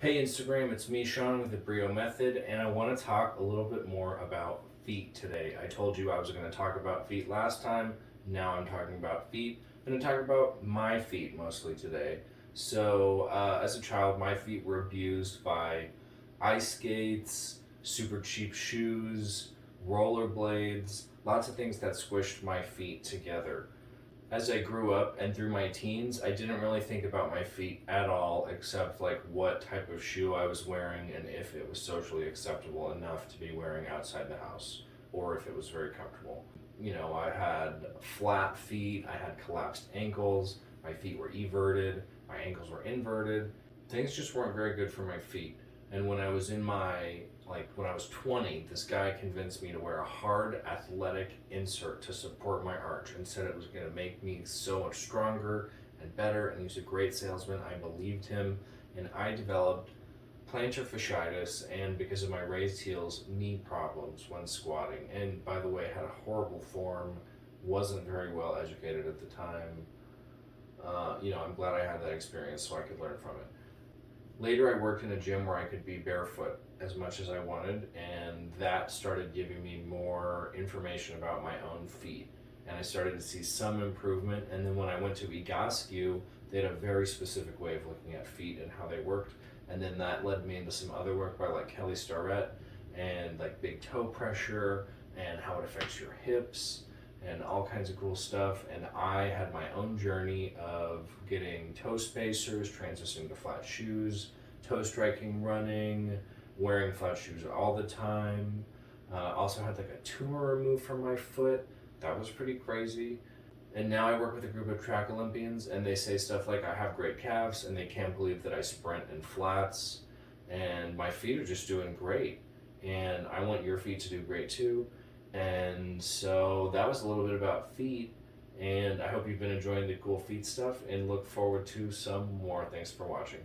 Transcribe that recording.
Hey Instagram, it's me Sean with the Brio Method, and I want to talk a little bit more about feet today. I told you I was going to talk about feet last time, now I'm talking about feet. I'm going to talk about my feet mostly today. As a child, my feet were abused by ice skates, super cheap shoes, rollerblades, lots of things that squished my feet together. As I grew up and through my teens, I didn't really think about my feet at all, except like what type of shoe I was wearing and if it was socially acceptable enough to be wearing outside the house, or if it was very comfortable. You know, I had flat feet, I had collapsed ankles, my feet were everted, my ankles were inverted. Things just weren't very good for my feet. And when I was in my when I was 20, this guy convinced me to wear a hard athletic insert to support my arch and said it was going to make me so much stronger and better. And he was a great salesman. I believed him, and I developed plantar fascitis and, because of my raised heels, knee problems when squatting. And by the way, had a horrible form, wasn't very well educated at the time. I'm glad I had that experience so I could learn from it. Later, I worked in a gym where I could be barefoot as much as I wanted, and that started giving me more information about my own feet. And I started to see some improvement. And then when I went to Egoscue, they had a very specific way of looking at feet and how they worked. And then that led me into some other work by like Kelly Starrett and like big toe pressure and how it affects your hips and all kinds of cool stuff. And I had my own journey of getting toe spacers, transitioning to flat shoes, toe striking running, wearing flat shoes all the time. Also had like a tumor removed from my foot. That was pretty crazy. And now I work with a group of track Olympians, and they say stuff like I have great calves and they can't believe that I sprint in flats, and my feet are just doing great. And I want your feet to do great too. And so that was a little bit about feet, and I hope you've been enjoying the cool feet stuff and look forward to some more. Thanks for watching.